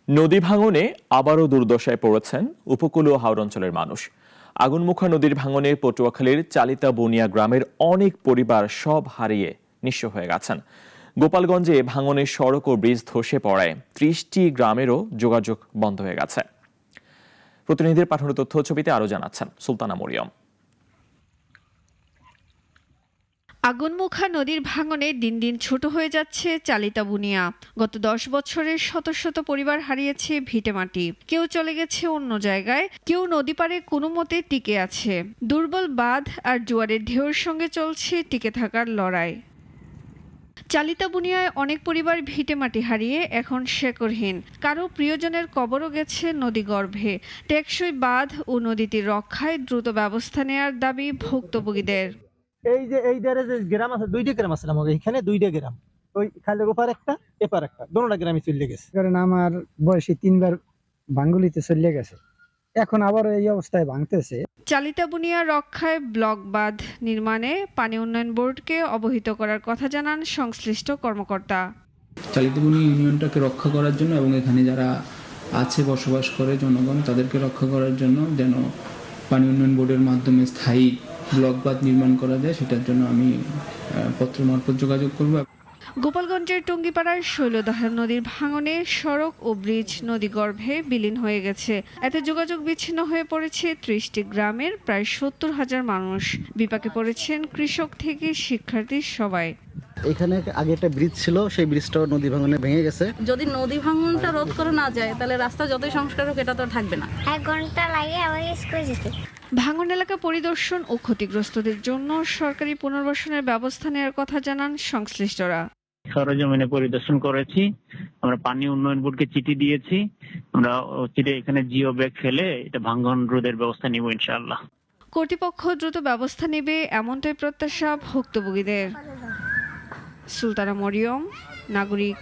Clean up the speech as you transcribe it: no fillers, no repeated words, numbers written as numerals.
নদী ভাঙনে আবারও দুর্দশায় পড়েছেন উপকূলীয় হাওর অঞ্চলের মানুষ। আগুনমুখা নদীর ভাঙনে পটুয়াখালীর চালিতা বনিয়া গ্রামের অনেক পরিবার সব হারিয়ে নিঃস্ব হয়ে গেছেন। গোপালগঞ্জে ভাঙনের সড়ক ও ব্রিজ ধসে পড়ায় ৩০টি গ্রামেরও যোগাযোগ বন্ধ হয়ে গেছে। প্রতিনিধিদের পাঠানো তথ্য ছবিতে আরো জানাচ্ছেন সুলতানা মরিয়ম। আগুনমুখা নদীর ভাঙনে দিন দিন ছোট হয়ে যাচ্ছে চালিতা বুনিয়া। গত ১০ বছরে শত শত পরিবার হারিয়েছে ভিটেমাটি। কেউ চলে গেছে অন্য জায়গায়, কেউ নদী পাড়ে কোনো মতে টিকে আছে। দুর্বল বাঁধ আর জোয়ারের ঢেউয়ের সঙ্গে চলছে টিকে থাকার লড়াই। চালিতা বুনিয়ায় অনেক পরিবার ভিটেমাটি হারিয়ে এখন শেকড়হীন। কারো প্রিয়জনের কবরও গেছে নদীগর্ভে। টেকসই বাঁধ ও নদীটি রক্ষায় দ্রুত ব্যবস্থা নেয়ার দাবি ভুক্তভোগীদের। এই ধারে যে গ্রাম আছে, 2টা গ্রাম আছে আমাদের এখানে, 2টা গ্রাম, ওই খালের ওপার একটা এপার একটা, দোনোটা গ্রামে চলে গেছে। কারণ আমার বয়সী 3বার ভাঙ্গুলিতে চলে গেছে, এখন আবার এই অবস্থায় ভাঙতেছে। চালিতা বুনিয়া রক্ষায় ব্লক বাঁধ নির্মাণে পানি উন্নয়ন বোর্ডকে অবহিত করার কথা জানান সংশ্লিষ্ট কর্মকর্তা। চালিতা বুনিয়া ইউনিয়নটাকে রক্ষা করার জন্য এবং এখানে যারা আছে বসবাস করে জনগণ, তাদেরকে রক্ষা করার জন্য যেন পানি উন্নয়ন বোর্ডের মাধ্যমে স্থায়ী ব্লক বাঁধ নির্মাণ করা যায়, সেটার জন্য আমি পত্র মারফত যোগাযোগ করব। গোপালগঞ্জের টুঙ্গিপাড়ার শৈলদহ নদীর ভাঙনে সড়ক ও ব্রিজ নদীগর্ভে বিলীন হয়ে গেছে। এতে যোগাযোগ বিচ্ছিন্ন হয়ে পড়েছে ৩০টি গ্রামের প্রায় ৭০,০০০ মানুষ। বিপাকে পড়েছেন কৃষক থেকে শিক্ষার্থী সবাই। এখানে আগে একটা ব্রিজ ছিল, সেই ব্রিজটাও নদী ভাঙনে ভেঙে গেছে। যদি নদী ভাঙনটা রোধ করা না যায় তাহলে রাস্তা যতই সংস্কার হোক এটা তো থাকবে না। 1 ঘন্টা লাগে আবার স্কুলে যেতে। ভাঙন এলাকা পরিদর্শন ও ক্ষতিগ্রস্তদের জন্য সরকারি পুনর্বাসনের ব্যবস্থা নেওয়ার কথা জানান সংশ্লিষ্টরা। সরেজমিনে পরিদর্শন করেছি, আমরা পানি উন্নয়ন বোর্ডকে চিঠি দিয়েছি, আমরা চিঠি এখানে জিও ব্যাগ ফেলে এটা ভাঙন রোধের ব্যবস্থা নিব ইনশাআল্লাহ। কর্তৃপক্ষ দ্রুত ব্যবস্থা নেবে এমনটাই প্রত্যাশা ভুক্তভোগীদের। সুলতানা মরিয়ম, নাগরিক।